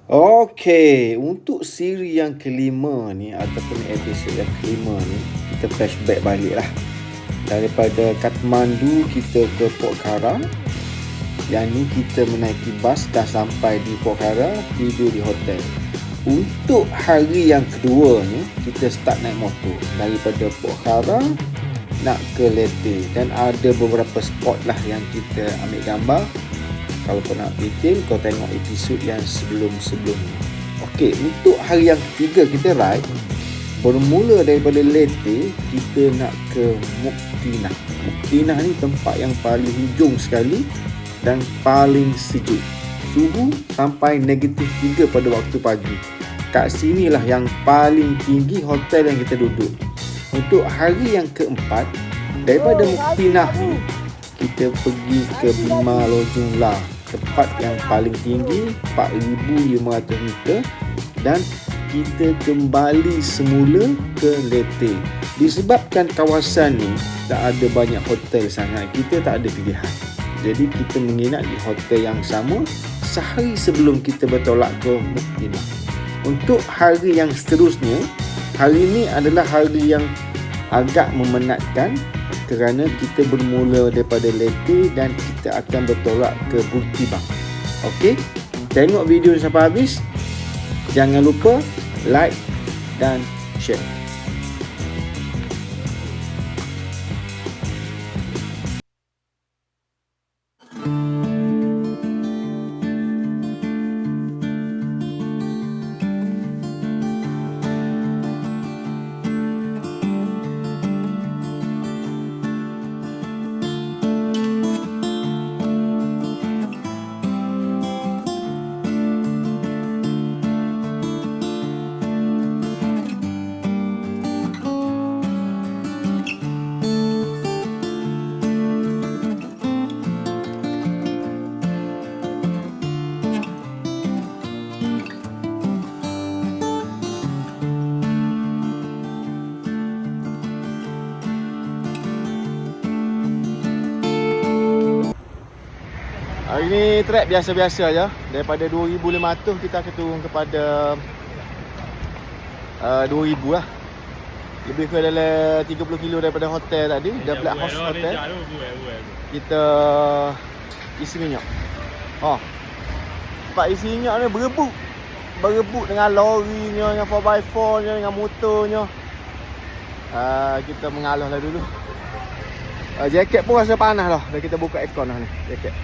Okey, untuk siri yang kelima ni ataupun episod yang kelima ni, kita flashback balik lah. Daripada Kathmandu kita ke Pokhara. Yang ni kita menaiki bas, dah sampai di Pokhara, tidur di hotel. Untuk hari yang kedua ni, kita start naik motor daripada Pokhara nak ke Leyte. Dan ada beberapa spot lah yang kita ambil gambar. Kalau kau nak detail, kau tengok episod yang sebelum-sebelum ni. Okey, untuk hari yang ketiga kita ride, bermula daripada Leyte, kita nak ke Muktinah. Muktinah ni tempat yang paling hujung sekali dan paling sejuk. Suhu sampai -3 pada waktu pagi. Kat sinilah yang paling tinggi hotel yang kita duduk. Untuk hari yang keempat, daripada Muktinah ni, kita pergi ke Bima Lojong La, tempat yang paling tinggi 4,500 meter, dan kita kembali semula ke Leyte. Disebabkan kawasan ni tak ada banyak hotel sangat, kita tak ada pilihan. Jadi kita menginap di hotel yang sama sehari sebelum kita bertolak ke Muktinah. Untuk hari yang seterusnya, hari ini adalah hari yang agak memenatkan kerana kita bermula daripada Leyte dan kita akan bertolak ke Burkibang. Okey, tengok video ni sampai habis. Jangan lupa like dan share. Hari ni trek biasa-biasa aja. Daripada 2,500 kita akan turun kepada 2,000 lah. Lebih kurang dalam 30 kilo daripada hotel tadi, The Black Horse Hotel. Kita isi minyak. Tempat isi minyak ni berebut dengan lorinya, dengan 4x4 nya, dengan motornya. Kita mengalah lah dulu. Jaket pun rasa panas lah. Dah kita buka aircon lah ni, jaket.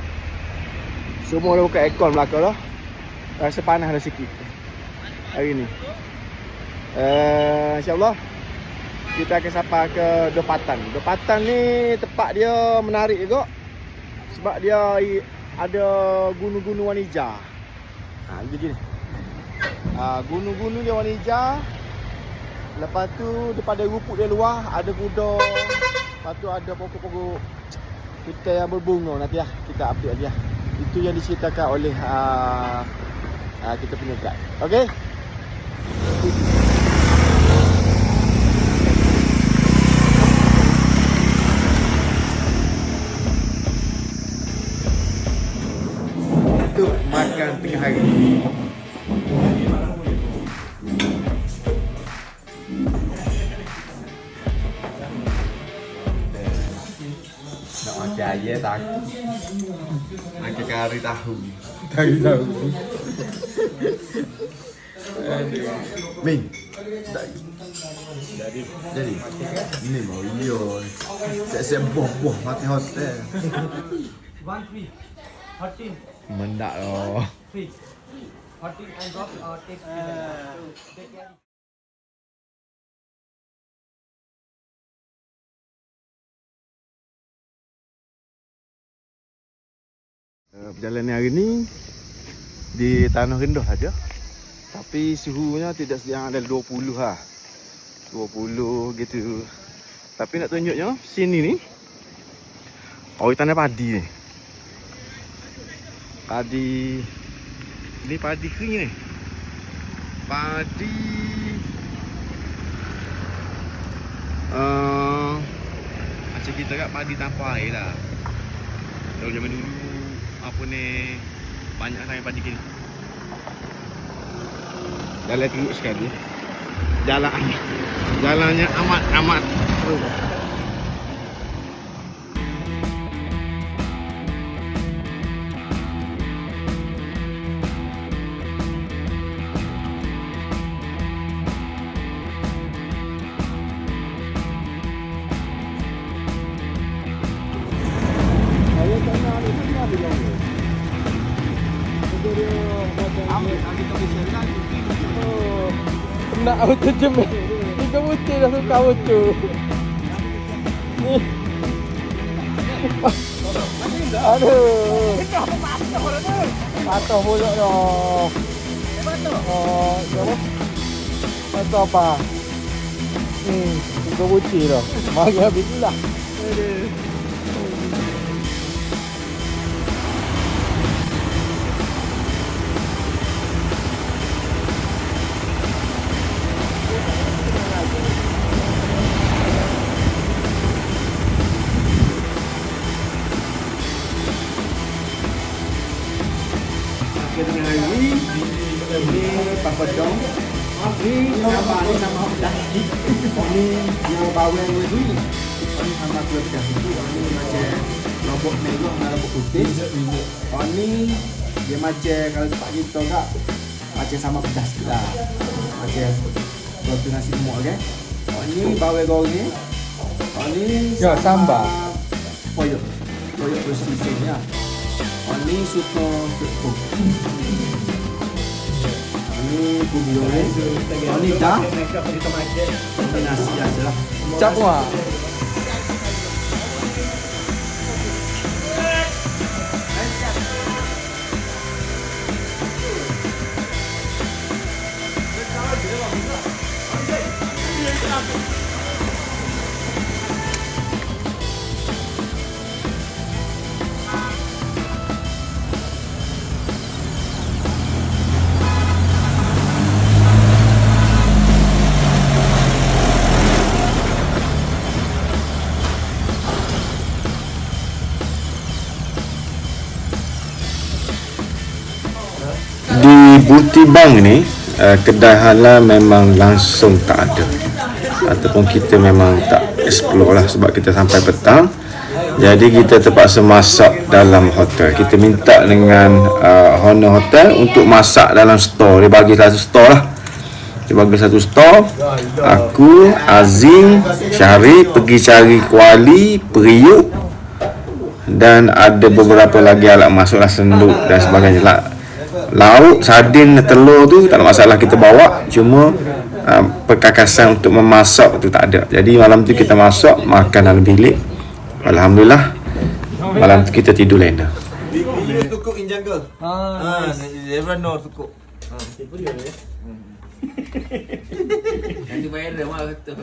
Semua dah buka aircon belakang lah. Rasa panas dah sikit hari ni. InsyaAllah kita akan sampai ke Dopatan. Dopatan ni tempat dia menarik juga, sebab dia ada gunung-gunung warna hijau. Begini. Gunung-gunung dia warna hijau. Lepas tu daripada rumput dia luar, ada kuda. Lepas tu ada pokok-pokok kita yang berbunga. Nanti lah kita update lagi lah. Itu yang diceritakan oleh kita punya guide. Okey. Untuk makan tengah hari. Nak makan ayam tak? Makan kari tahu. Min. Jadi. Ini mau iyo. Saya buah mati hotel. 1 13 Mendak loh. 3 14 and drop take care. Perjalanan hari ni di tanah rendah aja. Tapi suhunya tidak yang ada 20 lah. 20 gitu. Tapi nak tunjuknya sini ni tanah padi ni. Padi. Ni padi kering ni. Padi macam kita kat padi tanpa air lah. Kalau zaman dulu apa ni banyak sangat padi gini. Jalan teruk sekali. Jalannya amat teruk. Nak auto jemik. Tiga butir dah suka auto. Ni. Aduh. Patah pula dah. Oh, apa? Patah apa? Tiga butir dah. Mari habis lah. Aduh. Dengan hari ni Papa Dong ni sama pedas ni dia bawang ni sama pedas itu ni macam lombok merah dan lombok putih ni dia macam kalau tempat kita kak macam sama pedas lah macam roti nasi lemak kan ni bawang goreng ni Ya, sambal koyok bersih ya. Ini suto kekuk. Ini bumbu goreng. Ini dah. Ini nasi aja lah. Cap wah. Di Butibang ni kedai halal memang langsung tak ada ataupun kita memang tak explore lah sebab kita sampai petang jadi kita terpaksa masak dalam hotel. Kita minta dengan owner hotel untuk masak dalam store. Dia bagi satu store lah, dia bagi satu store. Aku, Azim, Syarif pergi cari kuali, periuk dan ada beberapa lagi alat masuk lah, senduk dan sebagainya lah. Lauk, sardin, telur tu tak ada masalah kita bawa, cuma perkakasan untuk memasak tu tak ada. Jadi malam tu kita masak, makan dalam bilik. Alhamdulillah malam tu kita tidur lena. Tukuk in jungle. Everyone know tukuk. Nanti viral malah kata